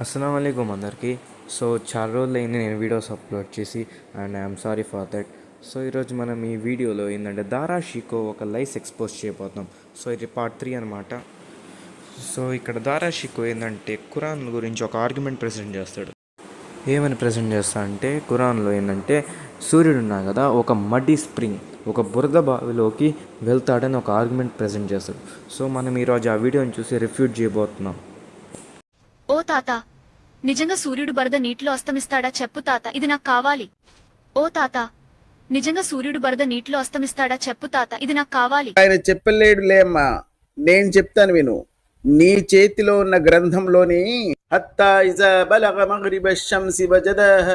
అస్సలం అయికం అందరికీ. సో చాలా రోజులైంది నేను వీడియోస్ అప్లోడ్ చేసి, and I'm sorry for that. So ఈరోజు మనం ఈ వీడియోలో ఏంటంటే దారా షికో ఒక లైస్ ఎక్స్పోజ్ చేయబోతున్నాం. సో ఇది పార్ట్ 3 అనమాట. సో ఇక్కడ దారా షికో ఏంటంటే ఖురాన్ గురించి ఒక ఆర్గ్యుమెంట్ ప్రజెంట్ చేస్తాడు. ఏమని ప్రజెంట్ చేస్తా అంటే, ఖురాన్లో ఏంటంటే సూర్యుడు ఉన్నా కదా, ఒక మడ్డీ స్ప్రింగ్, ఒక బురద బావిలోకి వెళ్తాడని ఒక ఆర్గ్యుమెంట్ ప్రజెంట్ చేస్తాడు. సో మనం ఈరోజు ఆ వీడియోని చూసి రిఫ్యూట్ చేయబోతున్నాం. ఓ తాత, నిజంగా సూర్యుడు బరద నీటిలో అస్తమిస్తాడా? చెప్పు తాత, ఇది నాకు కావాలి. ఓ తాత, నిజంగా సూర్యుడు బరద నీటిలో అస్తమిస్తాడా? చెప్పు తాత, ఇది నాకు కావాలి. ఆయన చెప్పలేడు లేమ్మా, నేను చెప్తాను విను. నీ చేతిలో ఉన్న గ్రంథంలోని హత్తా ఇజా బలగ మగ్రిబ శంసి వజదహ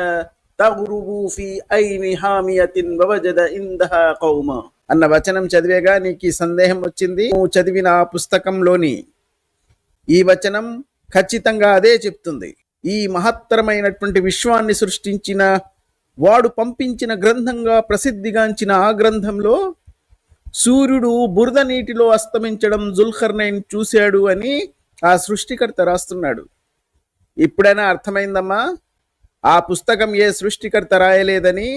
తగ్రుబు ఫీ ఐని హామియతిన్ వవజద ఇందహా కౌమ అన్న వచనం చదివేగా నీకు ఈ సందేహం వచ్చింది. నువ్వు చదివిన ఆ పుస్తకంలోని ఈ వచనం ఖచ్చితంగా అదే చెప్తుంది. ఈ మహత్తరమైనటువంటి విశ్వాన్ని సృష్టించిన వాడు పంపించిన గ్రంథంగా ప్రసిద్ధిగాంచిన ఆ గ్రంథంలో సూర్యుడు బురద నీటిలో అస్తమించడం జుల్కర్నైన్ చూశాడు అని ఆ సృష్టికర్త రాస్తున్నాడు. ఇప్పుడైనా అర్థమైందమ్మా, ఆ పుస్తకం ఏ సృష్టికర్త రాయలేదని,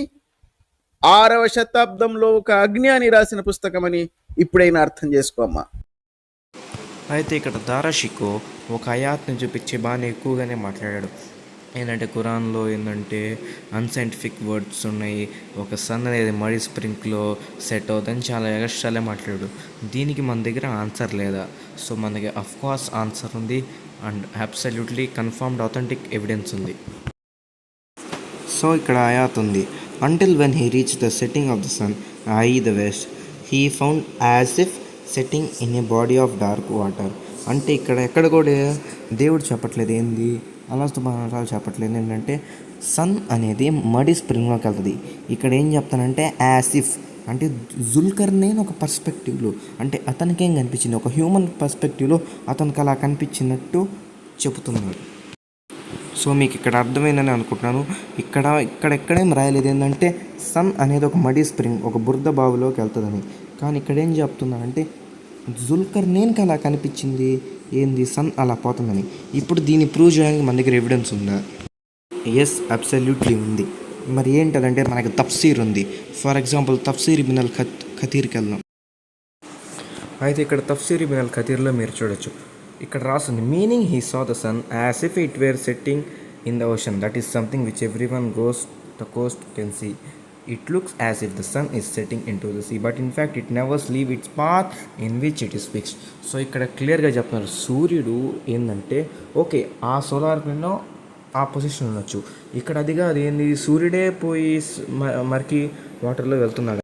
6వ శతాబ్దంలో ఒక అజ్ఞాని రాసిన పుస్తకం అని ఇప్పుడైనా అర్థం చేసుకోమ్మా. అయితే ఇక్కడ దారా షికో ఒక అయాత్ని చూపించి బాగానే ఎక్కువగానే మాట్లాడాడు. ఏంటంటే ఖురాన్లో ఏంటంటే అన్సైంటిఫిక్ వర్డ్స్ ఉన్నాయి, ఒక సన్ అనేది మడి స్ప్రింక్లో సెట్ అవుతుందని చాలా ఎగస్ట్రాలే మాట్లాడాడు. దీనికి మన దగ్గర ఆన్సర్ లేదా? సో మన దగ్గర అఫ్కోర్స్ ఆన్సర్ ఉంది, and absolutely confirmed authentic evidence ఉంది. సో ఇక్కడ ఆయాత్ ఉంది, until when he reach the setting off the son I the west he found as if setting in a body of dark water. అంటే ఇక్కడ ఎక్కడ కూడా దేవుడు చెప్పట్లేదు ఏంది, అల్లాహ్ సుబ్హానహు వ తఆలా చెప్పట్లేదు ఏంటంటే సన్ అనేది మడి స్ప్రింగ్లోకి వెళ్తుంది. ఇక్కడ ఏం చెప్తానంటే యాజ్ ఇఫ్ అంటే జుల్కర్నైన్ ఒక పర్స్పెక్టివ్లో, అంటే అతనికి ఏం కనిపించింది, ఒక హ్యూమన్ పర్స్పెక్టివ్లో అతనికి అలా కనిపించినట్టు చెబుతున్నాడు. సో మీకు ఇక్కడ అర్థమైందని అనుకుంటున్నాను. ఇక్కడెక్కడేం రాయలేదు ఏంటంటే సన్ అనేది ఒక మడి స్ప్రింగ్, ఒక బురద బావిలోకి వెళ్తుందని. కానీ ఇక్కడ ఏం చెప్తున్నానంటే జుల్కర్నైన్కి అలా కనిపించింది ఏంది, సన్ అలా పోతుందని. ఇప్పుడు దీన్ని ప్రూవ్ చేయడానికి మన దగ్గర ఎవిడెన్స్ ఉందా? ఎస్, అబ్సల్యూట్లీ ఉంది. మరి ఏంటంటే మనకి తఫ్సీర్ ఉంది. ఫర్ ఎగ్జాంపుల్ తఫ్సీర్ ఇబ్న్ అల్ ఖతీర్కి వెళ్దాం. అయితే ఇక్కడ తఫ్సీర్ ఇబ్న్ అల్ ఖతీర్లో మీరు చూడొచ్చు, ఇక్కడ రాస్తుంది meaning he saw the sun as if it were setting in the ocean, that is something which everyone goes the coast can see. It looks as if the sun is setting into the sea, but in fact it never leaves its path in which it is fixed. So ఇక్కడ క్లియర్గా చెప్తున్నారు, సూర్యుడు ఏంటంటే okay ఆ solar ప్లేన్లో ఆ position ఉండొచ్చు, ఇక్కడ అదిగా అది ఏంది సూర్యుడే పోయి మరికి వాటర్లో వెళ్తున్నాడు.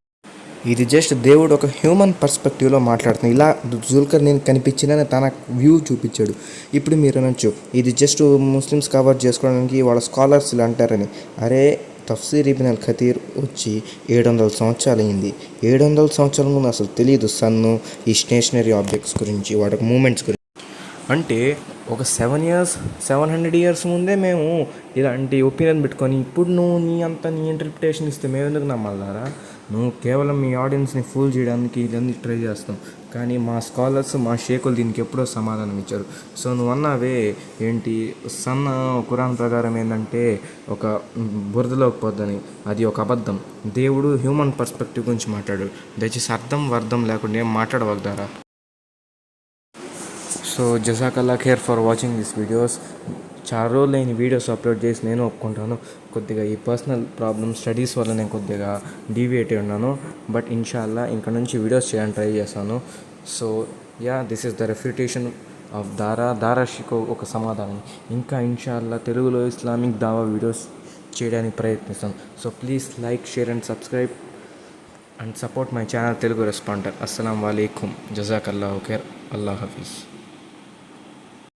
ఇది జస్ట్ దేవుడు ఒక హ్యూమన్ పర్స్పెక్టివ్లో మాట్లాడుతుంది. ఇలా జుల్కర్నైన్ కనిపించిందని తన వ్యూ చూపించాడు. ఇప్పుడు మీరు అనొచ్చు ఇది జస్ట్ ముస్లిమ్స్ కవర్ చేసుకోవడానికి వాళ్ళ స్కాలర్స్ ఇలా అంటారని. అరే, తఫ్సీర్ ఇబ్న్ అల్ ఖతీర్ వచ్చి 700 సంవత్సరాలు అయింది. 700 సంవత్సరాల ముందు అసలు తెలియదు సన్ను, ఈ స్టేషనరీ ఆబ్జెక్ట్స్ గురించి, వాటి మూమెంట్స్ గురించి. అంటే ఒక 700 ఇయర్స్ ముందే మేము ఇలాంటి ఒపీనియన్ పెట్టుకొని ఇప్పుడు నువ్వు నీ ఇంటర్ప్రిటేషన్ ఇస్తే మేము ఎందుకు నమ్మాలారా? నువ్వు కేవలం మీ ఆడియన్స్ని ఫూల్ చేయడానికి ఇదన్నీ ట్రై చేస్తాం. కానీ మా స్కాలర్స్, మా షేకులు దీనికి ఎప్పుడో సమాధానం ఇచ్చారు. సో నువ్వు అన్నావే ఏంటి సన్ ఖురాన్ ప్రకారం ఏంటంటే ఒక బురదలోకి పోద్దని, అది ఒక అబద్ధం. దేవుడు హ్యూమన్ పర్స్పెక్టివ్ గురించి మాట్లాడాడు. దయచేసి అర్థం వర్ధం లేకుండా ఏం మాట్లాడవద్దారా. సో జజాకల్లా ఖైర్ ఫర్ వాచింగ్ దిస్ వీడియోస్. చాలా రోజులు నేను వీడియోస్ అప్లోడ్ చేసి నేను ఒప్పుకుంటాను, కొద్దిగా ఈ పర్సనల్ ప్రాబ్లమ్ స్టడీస్ వల్ల నేను కొద్దిగా డీవియేట్ అయి ఉన్నాను. బట్ ఇన్షాల్లా ఇక్కడ నుంచి వీడియోస్ చేయడానికి ట్రై చేస్తాను. So this is the refutation of Dara Shikoh ఒక సమాధానం. ఇంకా ఇన్షాల్లా తెలుగులో ఇస్లామిక్ దావా వీడియోస్ చేయడానికి ప్రయత్నిస్తాను. So please like, share and subscribe and support my channel Telugu responder. అస్సలం వాలేకుమ్, జజాకల్లా ఖైర్, అల్లాహ్ హఫీజ్.